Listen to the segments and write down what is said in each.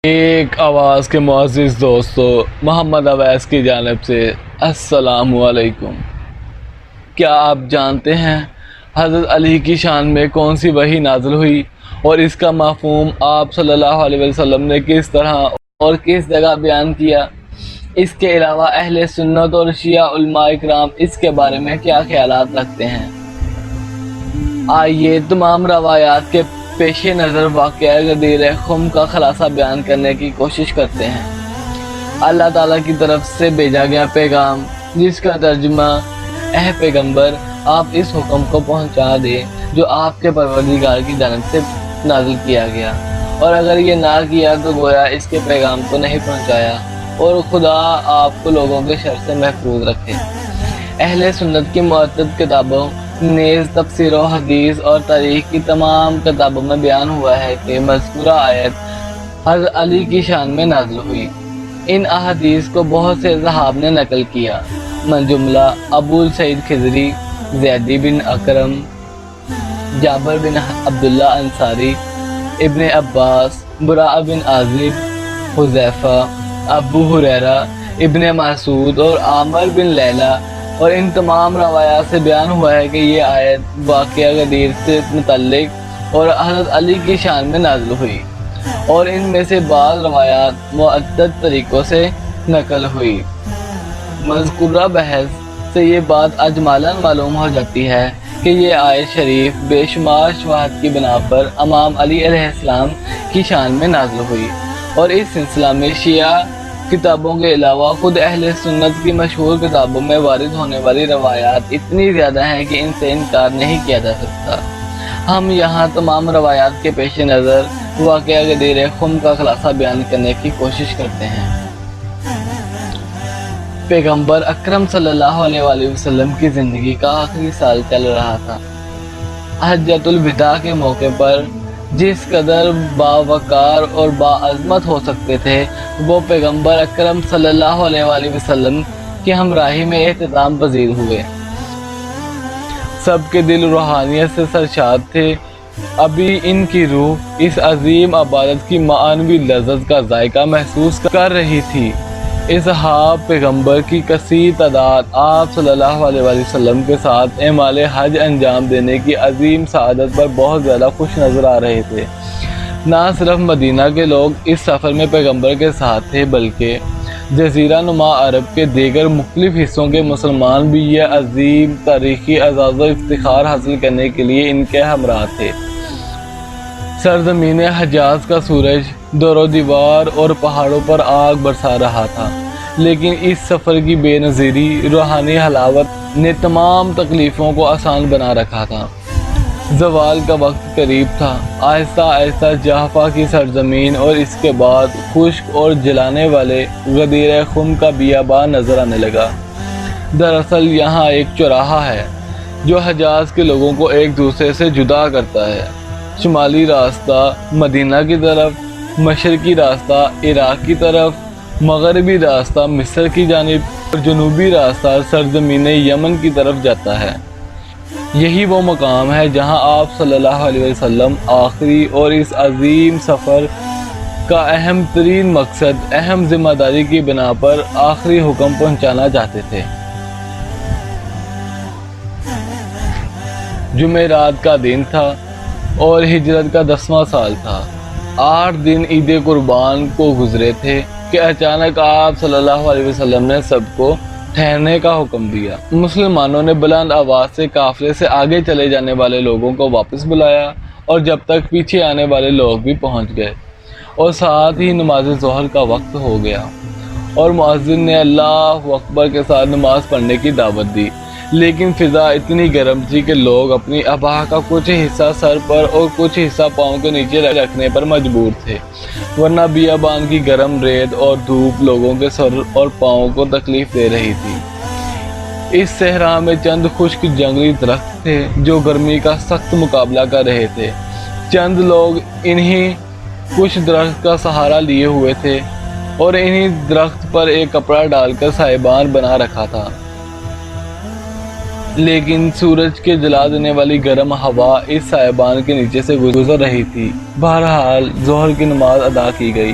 ایک آواز کے معزز دوستو، محمد اویس کی جانب سے السلام علیکم۔ کیا آپ جانتے ہیں حضرت علی کی شان میں کون سی وحی نازل ہوئی اور اس کا مفہوم آپ صلی اللہ علیہ وسلم نے کس طرح اور کس جگہ بیان کیا؟ اس کے علاوہ اہل سنت اور شیعہ علماء اکرام اس کے بارے میں کیا خیالات رکھتے ہیں؟ آئیے تمام روایات کے پیش نظر واقعہ غدیر خم کا خلاصہ بیان کرنے کی کوشش کرتے ہیں۔ اللہ تعالیٰ کی طرف سے بھیجا گیا پیغام، جس کا ترجمہ اے پیغمبر آپ اس حکم کو پہنچا دے جو آپ کے پروردگار کی جانب سے نازل کیا گیا، اور اگر یہ نہ کیا تو گویا اس کے پیغام کو نہیں پہنچایا، اور خدا آپ کو لوگوں کے شر سے محفوظ رکھے۔ اہل سنت کی متعدد کتابوں نیز تفسیر و حدیث اور تاریخ کی تمام کتابوں میں بیان ہوا ہے کہ مذکورہ آیت حضرت علی کی شان میں نازل ہوئی۔ ان احادیث کو بہت سے صحابہ نے نقل کیا، من جملہ ابو سعید خدری، زیدی بن اکرم، جابر بن عبداللہ انصاری، ابن عباس، براء بن عازب، حذیفہ، ابو ہریرہ، ابن مسعود اور عامر بن لیلہ۔ اور ان تمام روایات سے بیان ہوا ہے کہ یہ آیت واقعہ غدیر سے متعلق اور حضرت علی کی شان میں نازل ہوئی، اور ان میں سے بعض روایات متعدد طریقوں سے نقل ہوئی۔ مذکورہ بحث سے یہ بات اجمالاً معلوم ہو جاتی ہے کہ یہ آیت شریف بے شمار شواہد کی بنا پر امام علی علیہ السلام کی شان میں نازل ہوئی، اور اس سلسلہ میں شیعہ کتابوں کے علاوہ خود اہل سنت کی مشہور کتابوں میں وارد ہونے والی روایات اتنی زیادہ ہیں کہ ان سے انکار نہیں کیا جا سکتا۔ ہم یہاں تمام روایات کے پیش نظر واقعہ غدیر خم کا خلاصہ بیان کرنے کی کوشش کرتے ہیں۔ پیغمبر اکرم صلی اللہ علیہ وآلہ وسلم کی زندگی کا آخری سال چل رہا تھا۔ حجۃ الوداع کے موقع پر جس قدر باوقار اور باعظمت ہو سکتے تھے، وہ پیغمبر اکرم صلی اللہ علیہ وآلہ وسلم کی ہمراہی میں اختتام پذیر ہوئے۔ سب کے دل روحانیت سے سرشار تھے۔ ابھی ان کی روح اس عظیم عبادت کی معنوی لذت کا ذائقہ محسوس کر رہی تھی۔ اصحاب پیغمبر کی کثیر تعداد آپ صلی اللہ علیہ وآلہ وسلم کے ساتھ اعمال حج انجام دینے کی عظیم سعادت پر بہت زیادہ خوش نظر آ رہے تھے۔ نہ صرف مدینہ کے لوگ اس سفر میں پیغمبر کے ساتھ تھے، بلکہ جزیرہ نما عرب کے دیگر مختلف حصوں کے مسلمان بھی یہ عظیم تاریخی اعزاز و افتخار حاصل کرنے کے لیے ان کے ہمراہ تھے۔ سرزمین حجاز کا سورج دور و دیوار اور پہاڑوں پر آگ برسا رہا تھا، لیکن اس سفر کی بے نظیری روحانی حلاوت نے تمام تکلیفوں کو آسان بنا رکھا تھا۔ زوال کا وقت قریب تھا۔ آہستہ آہستہ جحفہ کی سرزمین اور اس کے بعد خشک اور جلانے والے غدیر خم کا بیابان نظر آنے لگا۔ دراصل یہاں ایک چوراہا ہے جو حجاز کے لوگوں کو ایک دوسرے سے جدا کرتا ہے۔ شمالی راستہ مدینہ کی طرف، مشرقی راستہ عراق کی طرف، مغربی راستہ مصر کی جانب اور جنوبی راستہ سرزمین یمن کی طرف جاتا ہے۔ یہی وہ مقام ہے جہاں آپ صلی اللہ علیہ وسلم آخری اور اس عظیم سفر کا اہم ترین مقصد، اہم ذمہ داری کی بنا پر آخری حکم پہنچانا چاہتے تھے۔ جمعرات کا دن تھا اور ہجرت کا 10واں سال تھا۔ 8 دن عید قربان کو گزرے تھے کہ اچانک آپ صلی اللہ علیہ وسلم نے سب کو ٹھہرنے کا حکم دیا۔ مسلمانوں نے بلند آواز سے قافلے سے آگے چلے جانے والے لوگوں کو واپس بلایا، اور جب تک پیچھے آنے والے لوگ بھی پہنچ گئے، اور ساتھ ہی نماز ظہر کا وقت ہو گیا، اور مؤذن نے اللہ اکبر کے ساتھ نماز پڑھنے کی دعوت دی۔ لیکن فضا اتنی گرم تھی کہ لوگ اپنی اباہ کا کچھ حصہ سر پر اور کچھ حصہ پاؤں کے نیچے رکھنے پر مجبور تھے، ورنہ بیابان کی گرم ریت اور دھوپ لوگوں کے سر اور پاؤں کو تکلیف دے رہی تھی۔ اس صحرا میں چند خشک جنگلی درخت تھے جو گرمی کا سخت مقابلہ کر رہے تھے۔ چند لوگ انہی کچھ درخت کا سہارا لیے ہوئے تھے اور انہی درخت پر ایک کپڑا ڈال کر سائبان بنا رکھا تھا، لیکن سورج کے جلا دینے والی گرم ہوا اس سائبان کے نیچے سے گزر رہی تھی۔ بہرحال ظہر کی نماز ادا کی گئی۔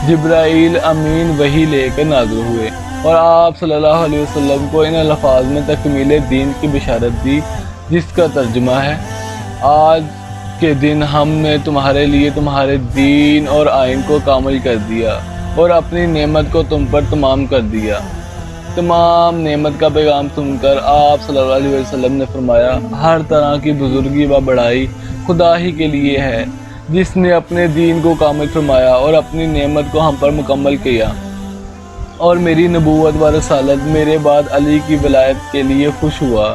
جبرائیل امین وحی لے کر نازل ہوئے اور آپ صلی اللہ علیہ وسلم کو ان الفاظ میں تکمیل دین کی بشارت دی، جس کا ترجمہ ہے: آج کے دن ہم نے تمہارے لیے تمہارے دین اور آئین کو کامل کر دیا اور اپنی نعمت کو تم پر تمام کر دیا۔ تمام نعمت کا پیغام سن کر آپ صلی اللہ علیہ وسلم نے فرمایا: ہر طرح کی بزرگی و بڑائی خدا ہی کے لیے ہے، جس نے اپنے دین کو کامل فرمایا اور اپنی نعمت کو ہم پر مکمل کیا، اور میری نبوت و رسالت میرے بعد علی کی ولایت کے لیے خوش ہوا۔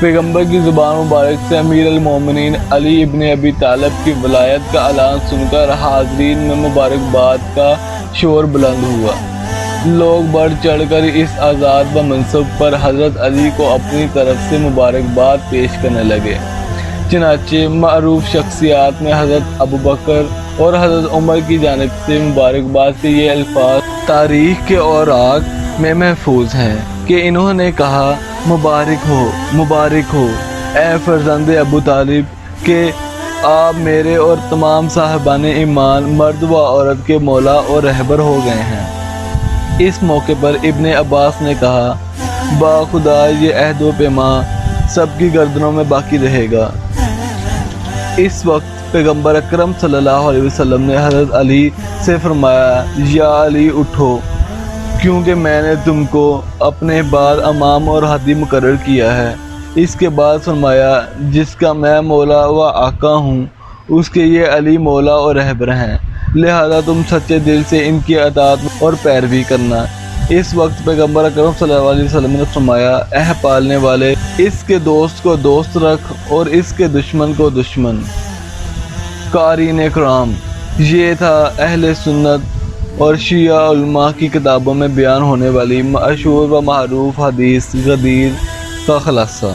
پیغمبر کی زبان مبارک سے امیر المومنین علی ابن ابی طالب کی ولایت کا اعلان سن کر حاضرین میں مبارکباد کا شور بلند ہوا۔ لوگ بڑھ چڑھ کر اس آزاد و منصب پر حضرت علی کو اپنی طرف سے مبارکباد پیش کرنے لگے۔ چنانچہ معروف شخصیات میں حضرت ابوبکر اور حضرت عمر کی جانب سے مبارکباد کے یہ الفاظ تاریخ کے اوراق میں محفوظ ہیں کہ انہوں نے کہا: مبارک ہو اے فرزند ابو طالب کہ آپ میرے اور تمام صاحبان ایمان مرد و عورت کے مولا اور رہبر ہو گئے ہیں۔ اس موقع پر ابن عباس نے کہا: با خدا یہ عہد و پیمان سب کی گردنوں میں باقی رہے گا۔ اس وقت پیغمبر اکرم صلی اللہ علیہ وسلم نے حضرت علی سے فرمایا: یا علی اٹھو، کیونکہ میں نے تم کو اپنے بعد امام اور ہادی مقرر کیا ہے۔ اس کے بعد فرمایا: جس کا میں مولا و آقا ہوں، اس کے یہ علی مولا اور رہبر ہیں، لہذا تم سچے دل سے ان کی اطاعت اور پیروی کرنا۔ اس وقت پیغمبر اکرم صلی اللہ علیہ وسلم نے فرمایا: اے پالنے والے، اس کے دوست کو دوست رکھ اور اس کے دشمن کو دشمن۔ قارئین اکرام، یہ تھا اہل سنت اور شیعہ علماء کی کتابوں میں بیان ہونے والی مشہور و معروف حدیث غدیر کا خلاصہ۔